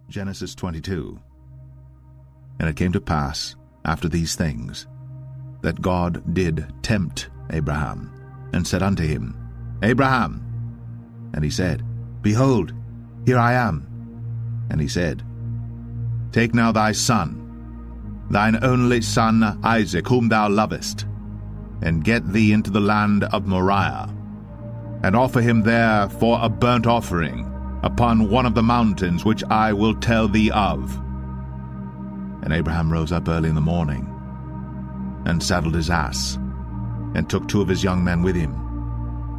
Genesis 22. And it came to pass, after these things, that God did tempt Abraham, and said unto him, Abraham. And he said, Behold, here I am. And he said, Take now thy son, thine only son Isaac, whom thou lovest, and get thee into the land of Moriah, and offer him there for a burnt offering upon one of the mountains which I will tell thee of. And Abraham rose up early in the morning, and saddled his ass, and took 2 of his young men with him,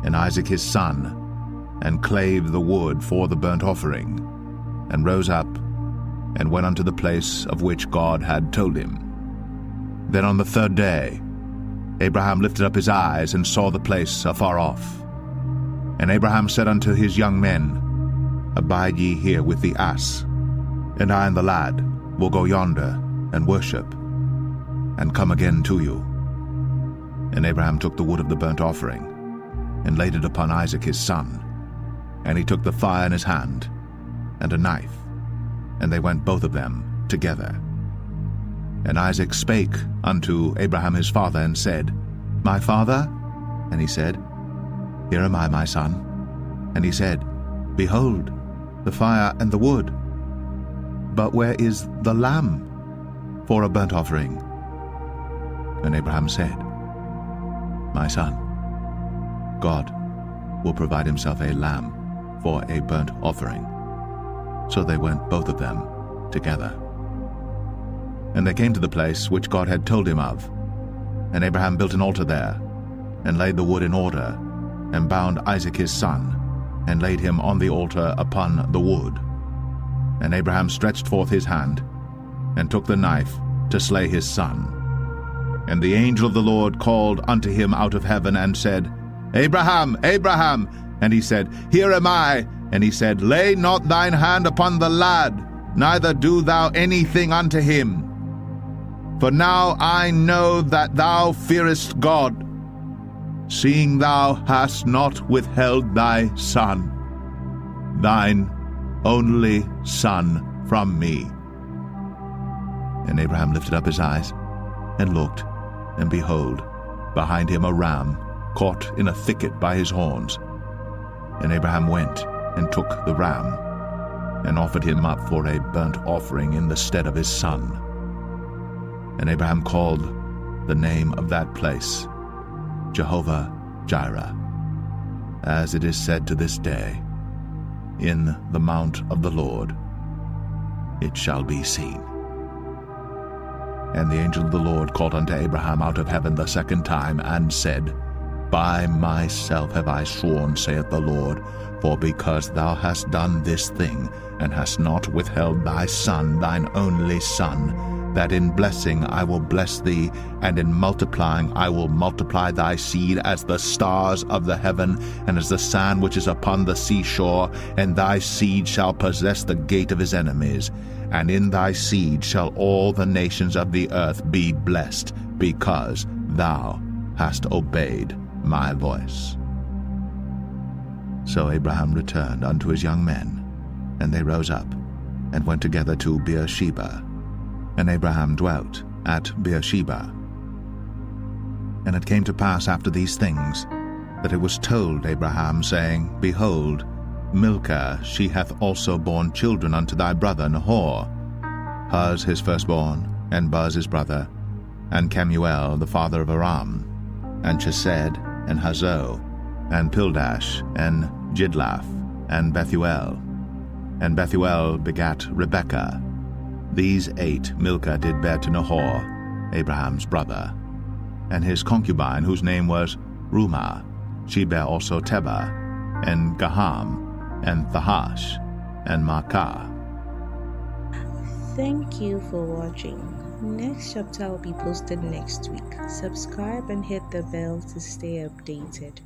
and Isaac his son, and clave the wood for the burnt offering, and rose up, and went unto the place of which God had told him. Then on the 3rd day Abraham lifted up his eyes, and saw the place afar off. And Abraham said unto his young men, Abide ye here with the ass, and I and the lad will go yonder and worship, and come again to you. And Abraham took the wood of the burnt offering, and laid it upon Isaac his son. And he took the fire in his hand, and a knife, and they went both of them together. And Isaac spake unto Abraham his father, and said, My father? And he said, Here am I, my son. And he said, Behold, the fire and the wood, but where is the lamb for a burnt offering? And Abraham said, My son, God will provide himself a lamb for a burnt offering. So they went both of them together. And they came to the place which God had told him of. And Abraham built an altar there, and laid the wood in order, and bound Isaac his son, and laid him on the altar upon the wood. And Abraham stretched forth his hand, and took the knife to slay his son. And the angel of the Lord called unto him out of heaven, and said, Abraham, Abraham! And he said, Here am I. And he said, Lay not thine hand upon the lad, neither do thou anything unto him. For now I know that thou fearest God, seeing thou hast not withheld thy son, thine only son, from me. And Abraham lifted up his eyes, and looked, and behold, behind him a ram caught in a thicket by his horns. And Abraham went, and took the ram, and offered him up for a burnt offering in the stead of his son. And Abraham called the name of that place Jehovah-Jireh, as it is said to this day, In the mount of the Lord it shall be seen. And the angel of the Lord called unto Abraham out of heaven the 2nd time, and said, By myself have I sworn, saith the Lord, for because thou hast done this thing, and hast not withheld thy son, thine only son, that in blessing I will bless thee, and in multiplying I will multiply thy seed as the stars of the heaven, and as the sand which is upon the seashore, and thy seed shall possess the gate of his enemies. And in thy seed shall all the nations of the earth be blessed, because thou hast obeyed my voice. So Abraham returned unto his young men, and they rose up, and went together to Beersheba. And Abraham dwelt at Beersheba. And it came to pass after these things, that it was told Abraham, saying, Behold, Milcah, she hath also borne children unto thy brother Nahor, Huz his firstborn, and Buz his brother, and Kemuel the father of Aram, and Chesed, and Hazo, and Pildash, and Jidlaph, and Bethuel. And Bethuel begat Rebekah. These 8 Milcah did bear to Nahor, Abraham's brother. And his concubine, whose name was Rumah, she bare also Tebah, and Gaham, and Thahash, and Maacah. Thank you for watching. Next chapter will be posted next week. Subscribe and hit the bell to stay updated.